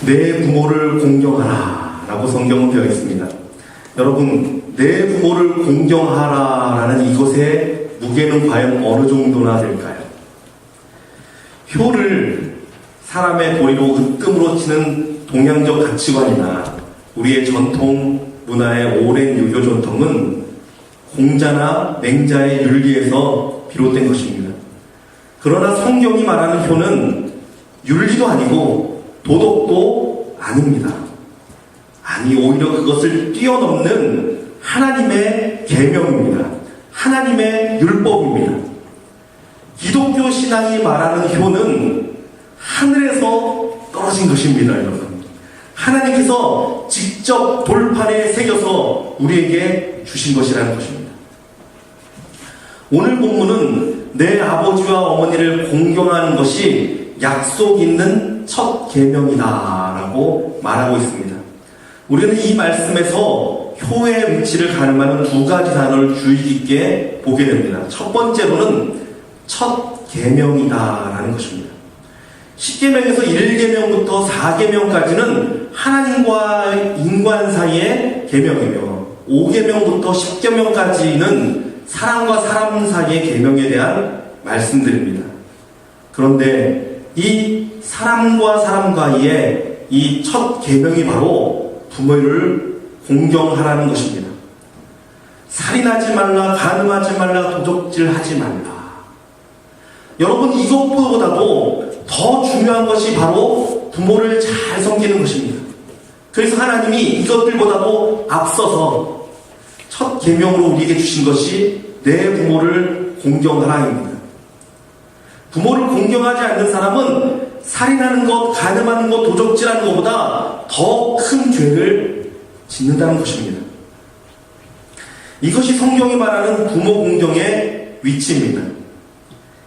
내 부모를 공경하라 라고 성경은 되어 있습니다. 여러분, 내 부모를 공경하라 라는 이것의 무게는 과연 어느 정도나 될까요? 효를 사람의 도리로 으뜸으로 치는 동양적 가치관이나 우리의 전통 문화의 오랜 유교 전통은 공자나 맹자의 윤리에서 비롯된 것입니다. 그러나 성경이 말하는 효는 윤리도 아니고 도덕도 아닙니다. 아니, 오히려 그것을 뛰어넘는 하나님의 계명입니다. 하나님의 율법입니다. 기독교 신앙이 말하는 효는 하늘에서 떨어진 것입니다, 여러분. 하나님께서 직접 돌판에 새겨서 우리에게 주신 것이라는 것입니다. 오늘 본문은 내 아버지와 어머니를 공경하는 것이 약속 있는 첫 계명이다라고 말하고 있습니다. 우리는 이 말씀에서 효의 위치를 가늠하는 두 가지 단어를 주의 깊게 보게 됩니다. 첫 번째로는 첫 계명이다라는 것입니다. 10계명에서 1계명부터 4계명까지는 하나님과 인간 사이의 계명이며 5계명부터 10계명까지는 사람과 사람 사이의 계명에 대한 말씀들입니다. 그런데 이 사람과 사람과의 이 첫 계명이 바로 부모를 공경하라는 것입니다. 살인하지 말라, 간음하지 말라, 도적질하지 말라. 여러분, 이것보다도 더 중요한 것이 바로 부모를 잘 섬기는 것입니다. 그래서 하나님이 이것들보다도 앞서서 첫 계명으로 우리에게 주신 것이 내 부모를 공경하라입니다. 부모를 공경하지 않는 사람은 살인하는 것, 간음하는 것, 도적질하는 것보다 더 큰 죄를 짓는다는 것입니다. 이것이 성경이 말하는 부모 공경의 위치입니다.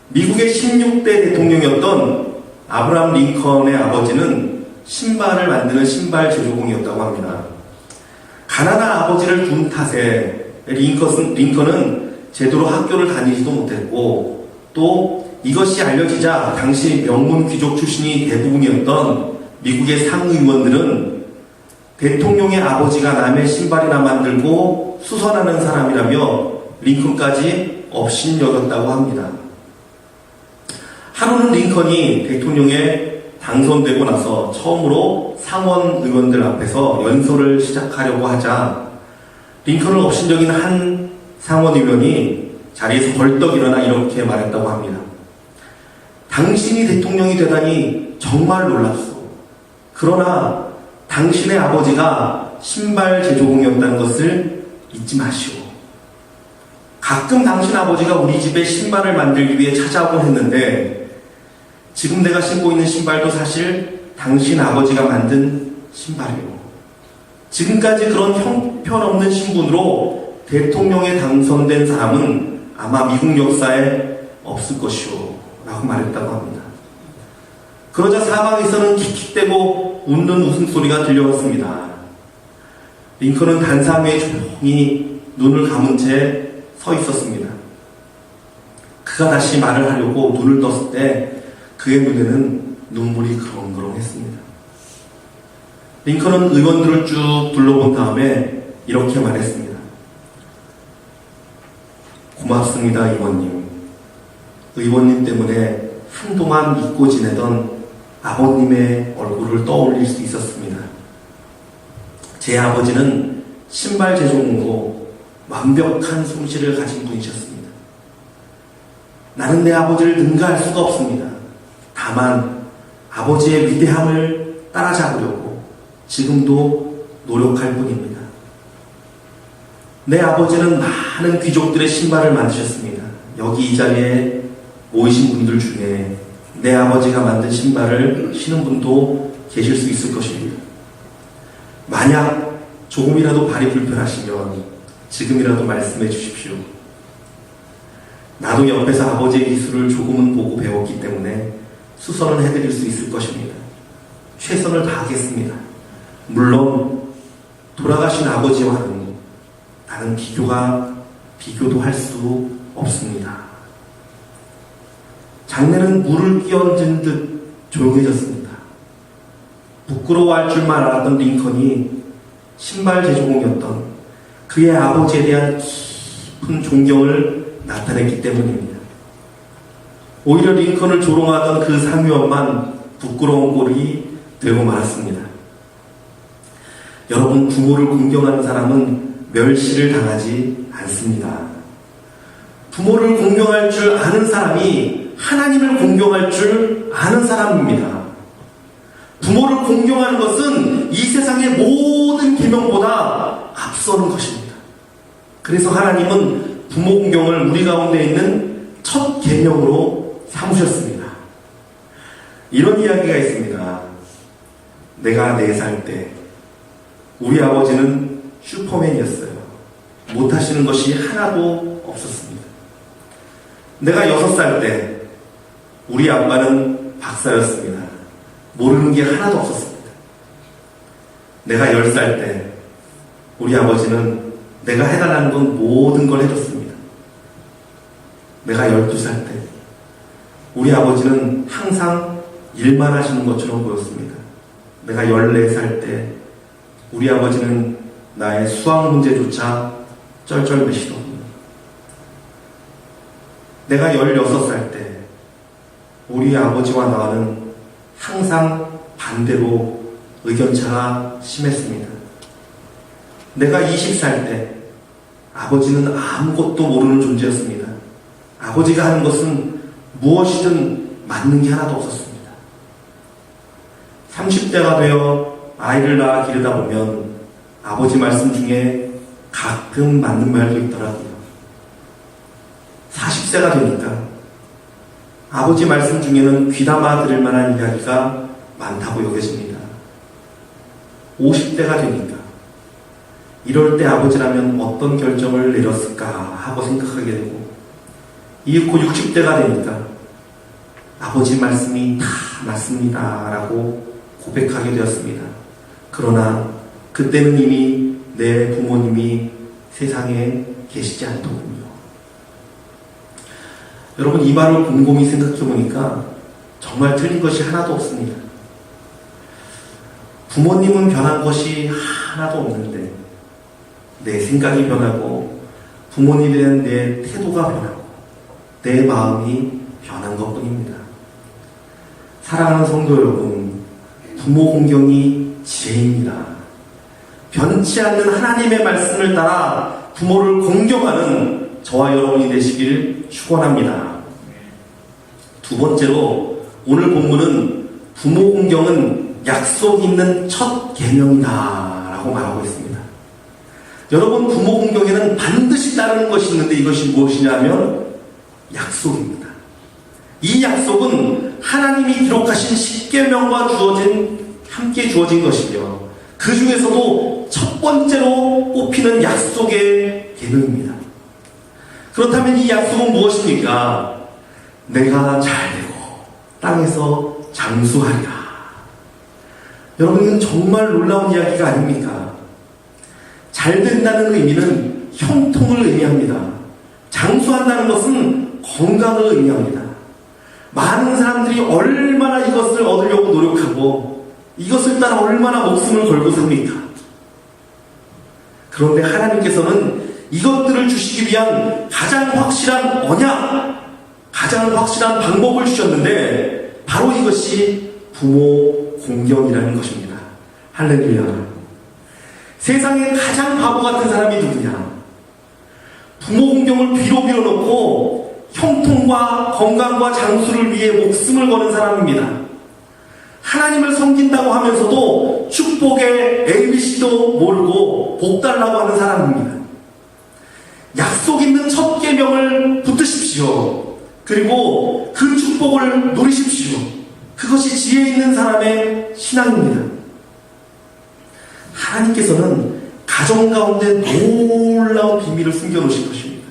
미국의 16대 대통령이었던 아브라함 링컨의 아버지는 신발을 만드는 신발 제조공이었다고 합니다. 가난한 아버지를 둔 탓에 링컨은 제대로 학교를 다니지도 못했고, 또 이것이 알려지자 당시 명문 귀족 출신이 대부분이었던 미국의 상의원들은 대통령의 아버지가 남의 신발이나 만들고 수선하는 사람이라며 링컨까지 업신여겼다고 합니다. 하루는 링컨이 대통령에 당선되고 나서 처음으로 상원 의원들 앞에서 연설을 시작하려고 하자 링컨을 업신여긴 한 상원 의원이 자리에서 벌떡 일어나 이렇게 말했다고 합니다. 당신이 대통령이 되다니 정말 놀랐소. 그러나 당신의 아버지가 신발 제조공이었다는 것을 잊지 마시오. 가끔 당신 아버지가 우리 집에 신발을 만들기 위해 찾아오곤 했는데 지금 내가 신고 있는 신발도 사실 당신 아버지가 만든 신발이오. 지금까지 그런 형편없는 신분으로 대통령에 당선된 사람은 아마 미국 역사에 없을 것이오 라고 말했다고 합니다. 그러자 사방에서는 킥킥대고 웃는 웃음소리가 들려왔습니다. 링컨은 단상 위에 조용히 눈을 감은 채 서 있었습니다. 그가 다시 말을 하려고 눈을 떴을 때 그의 눈에는 눈물이 그렁그렁했습니다. 링컨은 의원들을 쭉 둘러본 다음에 이렇게 말했습니다. 고맙습니다, 의원님. 의원님 때문에 한동안 잊고 지내던 아버님의 얼굴을 떠올릴 수 있었습니다. 제 아버지는 신발 제조공으로 완벽한 솜씨를 가진 분이셨습니다. 나는 내 아버지를 능가할 수가 없습니다. 다만 아버지의 위대함을 따라잡으려고 지금도 노력할 뿐입니다. 내 아버지는 많은 귀족들의 신발을 만드셨습니다. 여기 이 자리에 모이신 분들 중에 내 아버지가 만든 신발을 신은 분도 계실 수 있을 것입니다. 만약 조금이라도 발이 불편하시면 지금이라도 말씀해 주십시오. 나도 옆에서 아버지의 기술을 조금은 보고 배웠기 때문에 수선은 해드릴 수 있을 것입니다. 최선을 다하겠습니다. 물론 돌아가신 아버지와는 나는 비교도 할 수 없습니다. 장내는 물을 끼얹은 듯 조용해졌습니다. 부끄러워할 줄만 알았던 링컨이 신발 제조공이었던 그의 아버지에 대한 깊은 존경을 나타냈기 때문입니다. 오히려 링컨을 조롱하던 그 사무엘만 부끄러운 꼴이 되고 말았습니다. 여러분, 부모를 공경하는 사람은 멸시를 당하지 않습니다. 부모를 공경할 줄 아는 사람이 하나님을 공경할 줄 아는 사람입니다. 부모를 공경하는 것은 이 세상의 모든 계명보다 앞서는 것입니다. 그래서 하나님은 부모 공경을 우리 가운데 있는 첫 계명으로 삼으셨습니다. 이런 이야기가 있습니다. 내가 4살 때 우리 아버지는 슈퍼맨이었어요. 못하시는 것이 하나도 없었습니다. 내가 6살 때 우리 아빠는 박사였습니다. 모르는 게 하나도 없었습니다. 내가 10살 때 우리 아버지는 내가 해달라는 건 모든 걸 해줬습니다. 내가 12살 때 우리 아버지는 항상 일만 하시는 것처럼 보였습니다. 내가 14살 때 우리 아버지는 나의 수학 문제조차 쩔쩔매시더군요. 내가 16살 때 우리 아버지와 나와는 항상 반대로 의견차가 심했습니다. 내가 20살 때 아버지는 아무것도 모르는 존재였습니다. 아버지가 하는 것은 무엇이든 맞는 게 하나도 없었습니다. 30대가 되어 아이를 낳아 기르다 보면 아버지 말씀 중에 가끔 맞는 말도 있더라고요. 40세가 되니까 아버지 말씀 중에는 귀담아 들을 만한 이야기가 많다고 여겨집니다. 50대가 되니까 이럴 때 아버지라면 어떤 결정을 내렸을까 하고 생각하게 되고, 이윽고 60대가 되니까 아버지 말씀이 다 맞습니다 라고 고백하게 되었습니다. 그러나 그때는 이미 내 부모님이 세상에 계시지 않더군요. 여러분, 이 말을 곰곰이 생각해 보니까 정말 틀린 것이 하나도 없습니다. 부모님은 변한 것이 하나도 없는데 내 생각이 변하고 부모님에 대한 내 태도가 변하고 내 마음이 변한 것뿐입니다. 사랑하는 성도 여러분, 부모 공경이 지혜입니다. 변치 않는 하나님의 말씀을 따라 부모를 공경하는 저와 여러분이 되시길 축원합니다. 두 번째로 오늘 본문은 부모 공경은 약속 있는 첫 계명이다 라고 말하고 있습니다. 여러분, 부모 공경에는 반드시 따르는 것이 있는데 이것이 무엇이냐면 약속입니다. 이 약속은 하나님이 기록하신 십계명과 함께 주어진 것이며 그 중에서도 첫 번째로 꼽히는 약속의 계명입니다. 그렇다면 이 약속은 무엇입니까? 내가 잘되고 땅에서 장수하리라. 여러분, 이건 정말 놀라운 이야기가 아닙니까? 잘된다는 의미는 형통을 의미합니다. 장수한다는 것은 건강을 의미합니다. 많은 사람들이 얼마나 이것을 얻으려고 노력하고 이것을 따라 얼마나 목숨을 걸고 삽니까? 그런데 하나님께서는 이것들을 주시기 위한 가장 확실한 언약, 가장 확실한 방법을 주셨는데 바로 이것이 부모 공경이라는 것입니다. 할렐루야. 세상에 가장 바보 같은 사람이 누구냐? 부모 공경을 뒤로 밀어놓고 형통과 건강과 장수를 위해 목숨을 거는 사람입니다. 하나님을 섬긴다고 하면서도 축복의 ABC도 모르고 복 달라고 하는 사람입니다. 약속 있는 첫 계명을 붙드십시오. 그리고 그 축복을 누리십시오. 그것이 지혜 있는 사람의 신앙입니다. 하나님께서는 가정 가운데 놀라운 비밀을 숨겨놓으신 것입니다.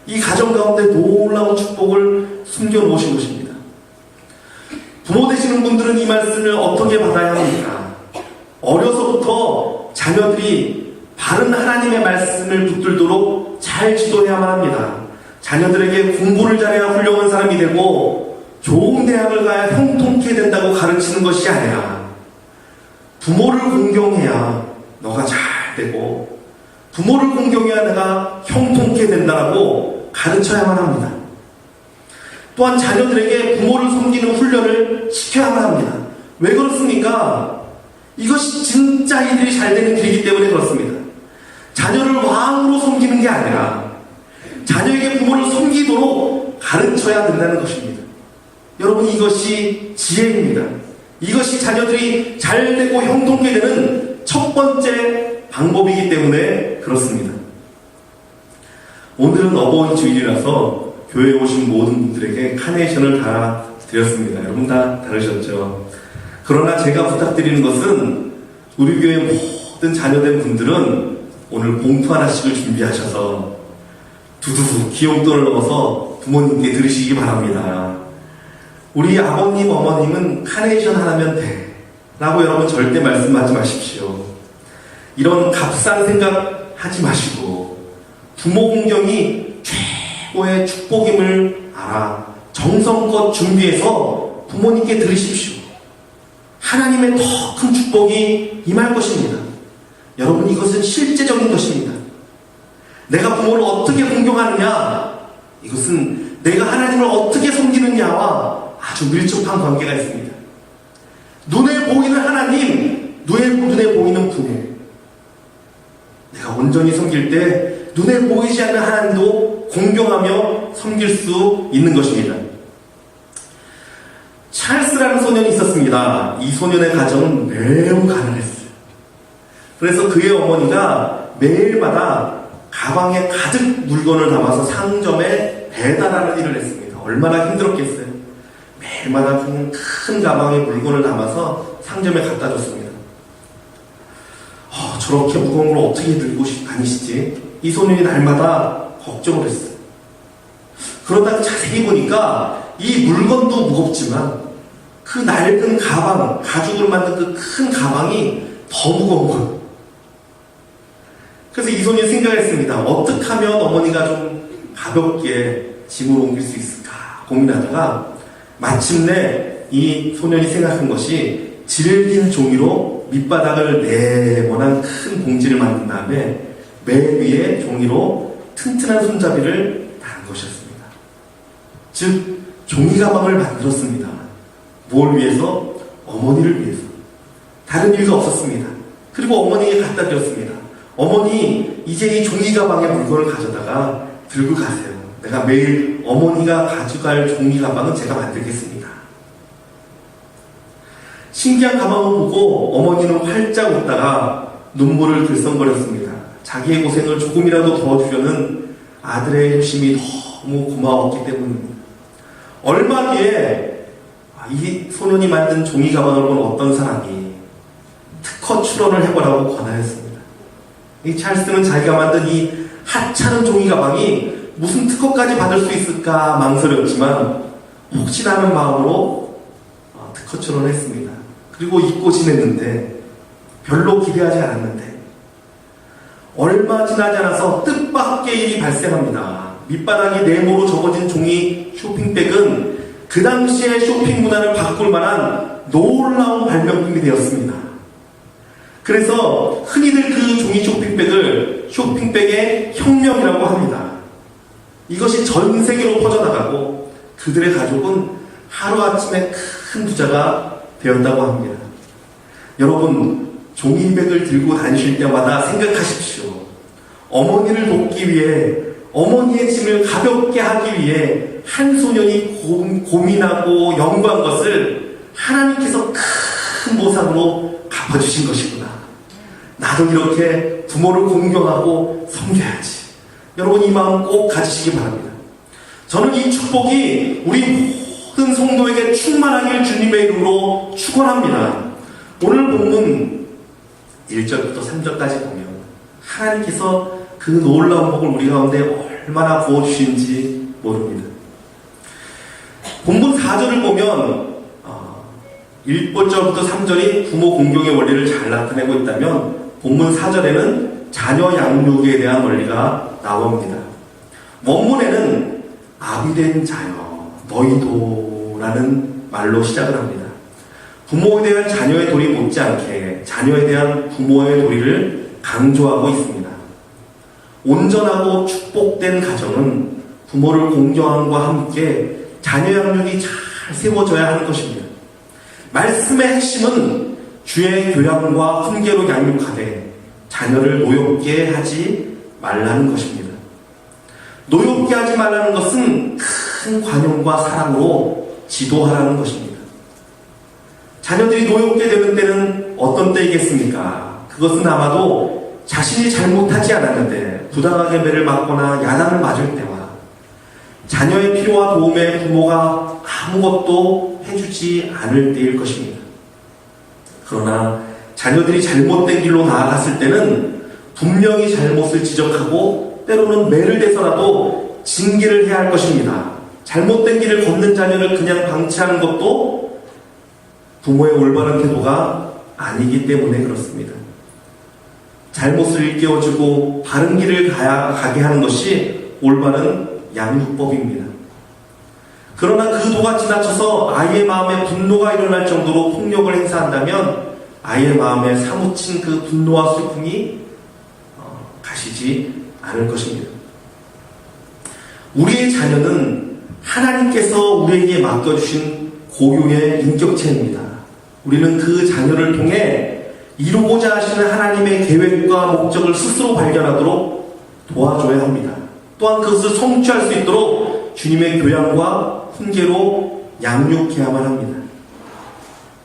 이 가정 가운데 놀라운 축복을 숨겨놓으신 것입니다. 부모 되시는 분들은 이 말씀을 어떻게 받아야 합니까? 어려서부터 자녀들이 바른 하나님의 말씀을 붙들도록 잘 지도해야만 합니다. 자녀들에게 공부를 잘해야 훌륭한 사람이 되고 좋은 대학을 가야 형통케 된다고 가르치는 것이 아니라 부모를 공경해야 너가 잘 되고 부모를 공경해야 내가 형통케 된다라고 가르쳐야만 합니다. 또한 자녀들에게 부모를 섬기는 훈련을 시켜야만 합니다. 왜 그렇습니까? 이것이 진짜 이들이 잘 되는 길이기 때문에 그렇습니다. 자녀를 왕으로 섬기는 게 아니라 자녀에게 부모를 섬기도록 가르쳐야 된다는 것입니다. 여러분, 이것이 지혜입니다. 이것이 자녀들이 잘 되고 형통케 되는 첫 번째 방법이기 때문에 그렇습니다. 오늘은 어버이 주일이라서 교회에 오신 모든 분들에게 카네이션을 다 드렸습니다. 여러분 다 다르셨죠? 그러나 제가 부탁드리는 것은 우리 교회 모든 자녀된 분들은 오늘 봉투 하나씩을 준비하셔서 두두두 기용돈을 넣어서 부모님께 드리시기 바랍니다. 우리 아버님, 어머님은 카네이션 하나면 돼 라고 여러분 절대 말씀하지 마십시오. 이런 값싼 생각 하지 마시고 부모 공경이 최고의 축복임을 알아 정성껏 준비해서 부모님께 드리십시오. 하나님의 더 큰 축복이 임할 것입니다. 여러분, 이것은 실제적인 것입니다. 내가 부모를 어떻게 공경하느냐, 이것은 내가 하나님을 어떻게 섬기느냐와 아주 밀접한 관계가 있습니다. 눈에 보이는 하나님, 눈에 보이는 부모. 내가 온전히 섬길 때 눈에 보이지 않는 하나님도 공경하며 섬길 수 있는 것입니다. 찰스라는 소년이 있었습니다. 이 소년의 가정은 매우 가난했어요. 그래서 그의 어머니가 매일마다 가방에 가득 물건을 담아서 상점에 배달하는 일을 했습니다. 얼마나 힘들었겠어요. 매일마다 큰 가방에 물건을 담아서 상점에 갖다 줬습니다. 저렇게 무거운 걸 어떻게 들고 다니시지? 이 소년이 날마다 걱정을 했어요. 그러다가 자세히 보니까 이 물건도 무겁지만 그 낡은 가방, 가죽으로 만든 그 큰 가방이 더 무거운 거예요. 그래서 이 소년이 생각했습니다. 어떻게 하면 어머니가 좀 가볍게 짐을 옮길 수 있을까 고민하다가 마침내 이 소년이 생각한 것이 질긴 종이로 밑바닥을 네모난 큰 봉지를 만든 다음에 맨 위에 종이로 튼튼한 손잡이를 단 것이었습니다. 즉 종이 가방을 만들었습니다. 뭘 위해서? 어머니를 위해서. 다른 이유가 없었습니다. 그리고 어머니에게 갖다 드렸습니다. 어머니, 이제 이 종이 가방에 물건을 가져다가 들고 가세요. 내가 매일 어머니가 가져갈 종이 가방은 제가 만들겠습니다. 신기한 가방을 보고 어머니는 활짝 웃다가 눈물을 들썩거렸습니다. 자기의 고생을 조금이라도 도와주려는 아들의 효심이 너무 고마웠기 때문입니다. 얼마 뒤에 이 소년이 만든 종이 가방을 본 어떤 사람이 특허 출원을 해보라고 권하였습니다. 이 찰스는 자기가 만든 이 하찮은 종이 가방이 무슨 특허까지 받을 수 있을까 망설였지만 혹시나 하는 마음으로 특허 출원을 했습니다. 그리고 잊고 지냈는데 별로 기대하지 않았는데 얼마 지나지 않아서 뜻밖의 일이 발생합니다. 밑바닥이 네모로 접어진 종이 쇼핑백은 그 당시의 쇼핑 문화를 바꿀 만한 놀라운 발명품이 되었습니다. 그래서 흔히들 그 종이 쇼핑백을 쇼핑백의 혁명이라고 합니다. 이것이 전 세계로 퍼져나가고 그들의 가족은 하루아침에 큰 부자가 되었다고 합니다. 여러분, 종이백을 들고 다니실 때마다 생각하십시오. 어머니를 돕기 위해, 어머니의 짐을 가볍게 하기 위해 한 소년이 고민하고 연구한 것을 하나님께서 큰 보상으로 갚아주신 것이구나. 나도 이렇게 부모를 공경하고 섬겨야지. 여러분, 이 마음 꼭 가지시기 바랍니다. 저는 이 축복이 우리 모든 성도에게 충만하길 주님의 이름으로 축원합니다. 오늘 본문 1절부터 3절까지 보면 하나님께서 그 놀라운 복을 우리 가운데 얼마나 부어주신지 모릅니다. 본문 4절을 보면 1절부터 3절이 부모 공경의 원리를 잘 나타내고 있다면 본문 4절에는 자녀 양육에 대한 원리가 나옵니다. 원문에는 아비된 자여 너희도 라는 말로 시작을 합니다. 부모에 대한 자녀의 도리 못지않게 자녀에 대한 부모의 도리를 강조하고 있습니다. 온전하고 축복된 가정은 부모를 공경함과 함께 자녀 양육이 잘 세워져야 하는 것입니다. 말씀의 핵심은 주의 교양과 훈계로 양육하되 자녀를 노엽게 하지 말라는 것입니다. 노엽게 하지 말라는 것은 큰 관용과 사랑으로 지도하라는 것입니다. 자녀들이 노엽게 되는 때는 어떤 때이겠습니까? 그것은 아마도 자신이 잘못하지 않았는데 부당하게 매를 맞거나 야단을 맞을 때와 자녀의 필요와 도움에 부모가 아무것도 해주지 않을 때일 것입니다. 그러나 자녀들이 잘못된 길로 나아갔을 때는 분명히 잘못을 지적하고 때로는 매를 대서라도 징계를 해야 할 것입니다. 잘못된 길을 걷는 자녀를 그냥 방치하는 것도 부모의 올바른 태도가 아니기 때문에 그렇습니다. 잘못을 일깨워주고 바른 길을 가게 하는 것이 올바른 양육법입니다. 그러나 그 도가 지나쳐서 아이의 마음에 분노가 일어날 정도로 폭력을 행사한다면 아이의 마음에 사무친 그 분노와 슬픔이 가시지 않을 것입니다. 우리의 자녀는 하나님께서 우리에게 맡겨주신 고유의 인격체입니다. 우리는 그 자녀를 통해 이루고자 하시는 하나님의 계획과 목적을 스스로 발견하도록 도와줘야 합니다. 또한 그것을 성취할 수 있도록 주님의 교양과 훈계로 양육해야만 합니다.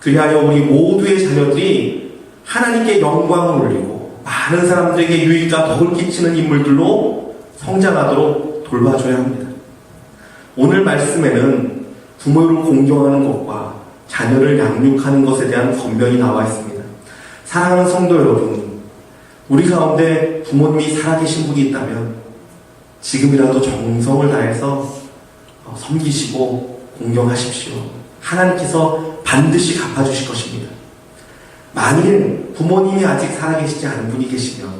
그리하여 우리 모두의 자녀들이 하나님께 영광을 올리고 많은 사람들에게 유익과 덕을 끼치는 인물들로 성장하도록 돌봐줘야 합니다. 오늘 말씀에는 부모를 공경하는 것과 자녀를 양육하는 것에 대한 권면이 나와 있습니다. 사랑하는 성도 여러분, 우리 가운데 부모님이 살아계신 분이 있다면 지금이라도 정성을 다해서 섬기시고 공경하십시오. 하나님께서 반드시 갚아주실 것입니다. 만일 부모님이 아직 살아계시지 않은 분이 계시면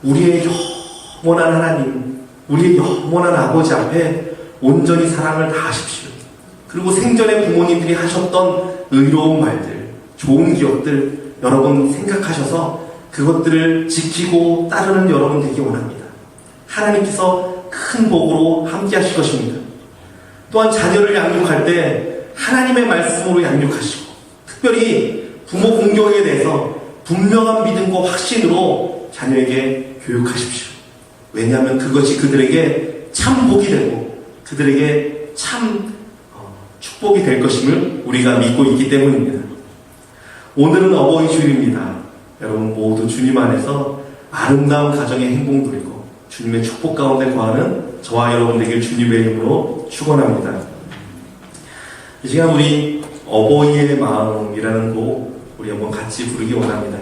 우리의 영원한 하나님, 우리의 영원한 아버지 앞에 온전히 사랑을 다하십시오. 그리고 생전에 부모님들이 하셨던 의로운 말들, 좋은 기억들 여러분 생각하셔서 그것들을 지키고 따르는 여러분 되기 원합니다. 하나님께서 큰 복으로 함께 하실 것입니다. 또한 자녀를 양육할 때 하나님의 말씀으로 양육하시고 특별히 부모 공경에 대해서 분명한 믿음과 확신으로 자녀에게 교육하십시오. 왜냐하면 그것이 그들에게 참 복이 되고 그들에게 참 축복이 될 것임을 우리가 믿고 있기 때문입니다. 오늘은 어버이 주일입니다. 여러분 모두 주님 안에서 아름다운 가정의 행복 누리고 주님의 축복 가운데 거하는 저와 여러분 되길 주님의 이름으로 축원합니다. 이 시간 우리 어버이의 마음이라는 곡 우리 한번 같이 부르기 원합니다.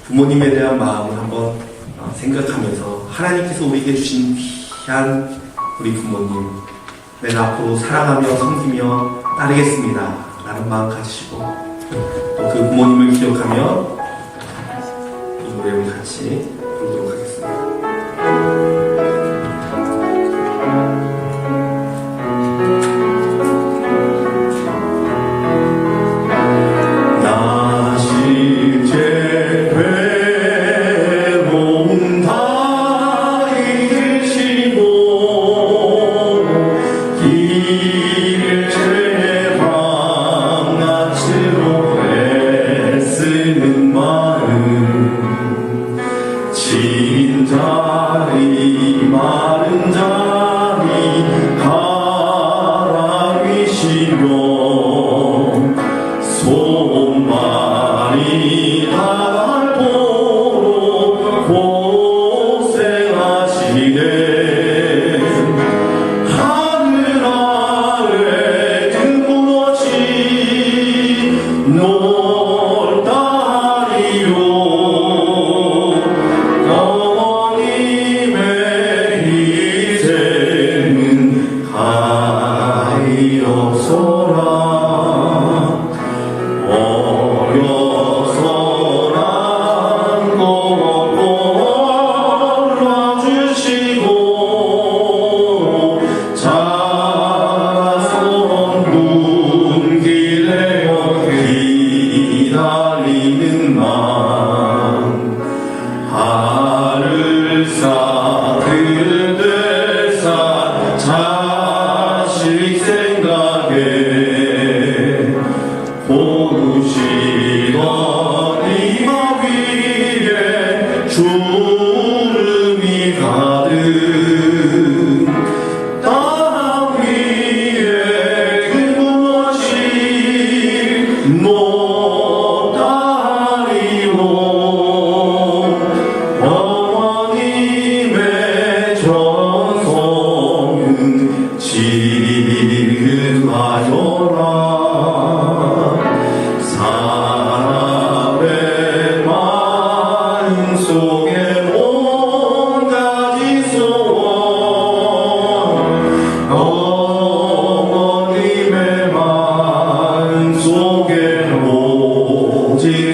부모님에 대한 마음을 한번 생각하면서 하나님께서 우리에게 주신 귀한 우리 부모님 내가 앞으로 사랑하며 섬기며 따르겠습니다 라는 마음 가지시고 또 그 부모님을 기억하며 이 노래 우리 같이 부르도록 하겠습니다. 자손 분기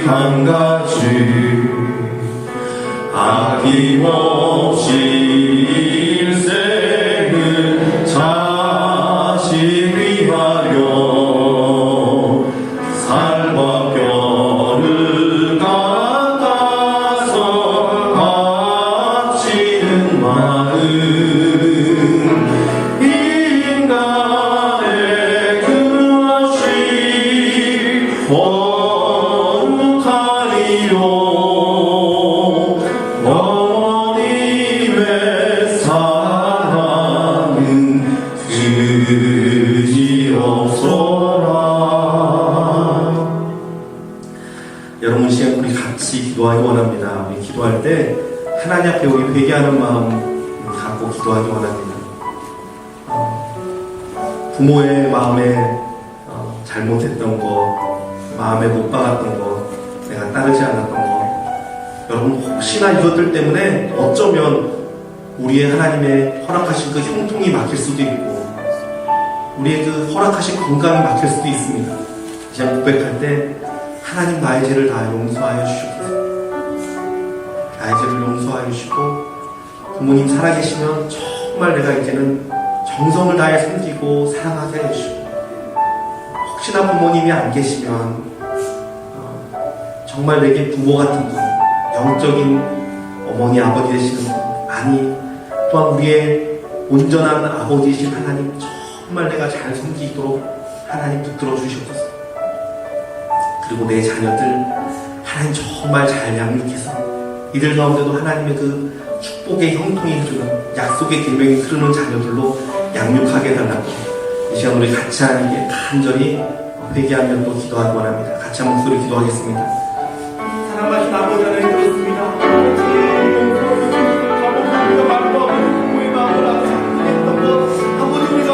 한 가지 아낌없이 일생을 자신 위하여 살과 뼈를 갈아서 바치는 마음 인간의 그릇이 거룩하리요 어머님의 사랑은 그지없어라. 여러분 시간 우리 같이 기도하기 원합니다. 우리 기도할 때 하나님 앞에 우리 회개하는 마음 갖고 기도하기 원합니다. 부모의 마음에 잘못했던 거, 마음에 못 박았던 거, 내가 따르지 않았던 거, 여러분 혹시나 이것들 때문에 어쩌면 우리의 하나님의 허락하신 그 형통이 막힐 수도 있고 우리의 그 허락하신 건강이 막힐 수도 있습니다. 그냥 고백할 때 하나님 나의 죄를 다 용서하여 주시옵소서. 나의 죄를 용서하여 주시고 부모님 살아계시면 정말 내가 이제는 정성을 다해 섬기고 사랑하게 해주시고 혹시나 부모님이 안 계시면 정말 내게 부모 같은 분, 영적인 어머니 아버지 되시는 분, 아니 또한 우리의 온전한 아버지이신 하나님 정말 내가 잘 섬기도록 하나님 붙들어 주시옵소서. 그리고 내 자녀들 하나님 정말 잘 양육해서 이들 가운데도 하나님의 그 축복의 형통이 흐르는 약속의 계명이 흐르는 자녀들로 양육하게 해달라고 이 시간 우리 같이 하나님께 간절히 회개하며 또 기도하기 원합니다. 같이 한 목소리 기도하겠습니다. 사랑하신 아버지 하나님 그렇습니다. 아버지 말로 부모의 마음을 아프했던 것 아버지 우리가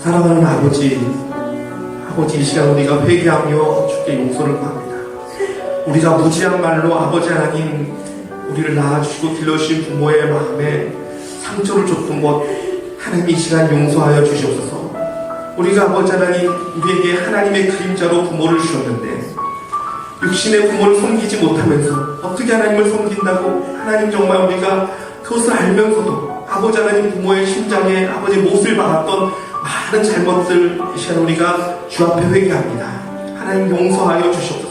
사랑하는 아버지 이 시간 우리가 회개하며 주께 용서를 구합니다. 우리가 무지한 말로 아버지 하나님 우리를 낳아주시고 길러주신 부모의 마음에 상처를 줬던 것 하나님 이 시간 용서하여 주시옵소서. 우리가 아버지 하나님 우리에게 하나님의 그림자로 부모를 주셨는데 육신의 부모를 섬기지 못하면서 어떻게 하나님을 섬긴다고 하나님 정말 우리가 그것을 알면서도 아버지 하나님 부모의 심장에 아버지 못을 박았던 많은 잘못들 이 시간 우리가 주 앞에 회개합니다. 하나님 용서하여 주시옵소서.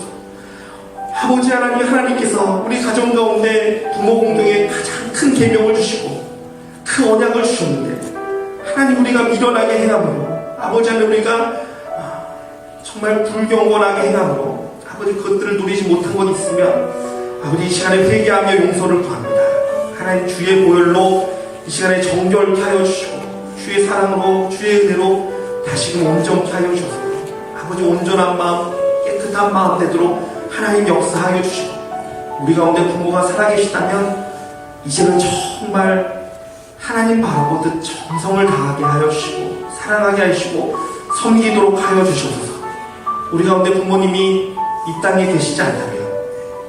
아버지 하나님 하나님께서 우리 가정 가운데 부모 공동에 가장 큰 계명을 주시고 그 언약을 주셨는데 하나님 우리가 미련하게 행함으로 아버지 하나님 우리가 정말 불경건하게 행함으로 아버지 그것들을 누리지 못한 것 있으면 아버지 이 시간에 회개하며 용서를 구합니다. 하나님 주의 보혈로 이 시간에 정결케 하여 주시고 주의 사랑으로 주의 은혜로 다시금 온전케 하여 주셔서 아버지 온전한 마음 깨끗한 마음 되도록 하나님 역사하여 주시고 우리 가운데 부모가 살아계시다면 이제는 정말 하나님 바라보듯 정성을 다하게 하여 주시고 사랑하게 하시고 섬기도록 하여 주시옵소서. 우리 가운데 부모님이 이 땅에 계시지 않다면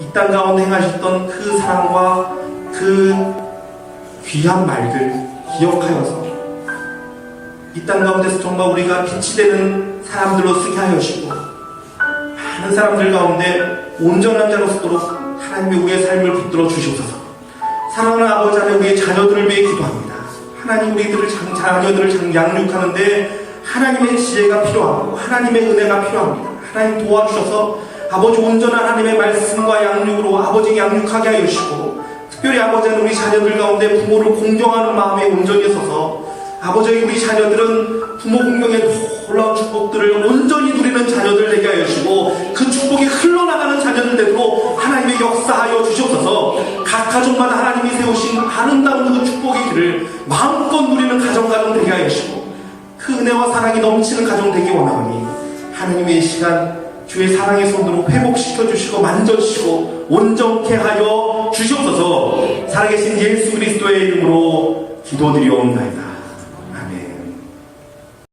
이 땅 가운데 행하셨던 그 사랑과 그 귀한 말들 기억하여서 이 땅 가운데서 정말 우리가 빛이 되는 사람들로 쓰게 하여 주시고 많은 사람들 가운데 온전한 자로 서도록 하나님의 우리의 삶을 붙들어 주시옵소서. 사랑하는 아버지 하나님, 우리의 자녀들을 위해 기도합니다. 하나님, 우리들을 자녀들을 양육하는데 하나님의 지혜가 필요하고 하나님의 은혜가 필요합니다. 하나님 도와주셔서 아버지 온전한 하나님의 말씀과 양육으로 아버지 양육하게 하여 주시고, 특별히 아버지는 우리 자녀들 가운데 부모를 공경하는 마음에 온전히 서서 아버지 우리 자녀들은 부모 공경의 놀라운 축복들을 온전히 누리는 자녀들 되게 하여 주시고, 그 축복이 흘러나가는 자녀들 되도록 하나님의 역사하여 주시옵소서. 각 가정마다 하나님이 세우신 아름다운 그 축복의 길을 마음껏 누리는 가정 되게 하여 주시고, 그 은혜와 사랑이 넘치는 가정 되기 원하오니 하나님의 이 시간 주의 사랑의 손으로 회복시켜 주시고 만져주시고 온전케 하여 주시옵소서. 살아계신 예수 그리스도의 이름으로 기도드리옵나이다.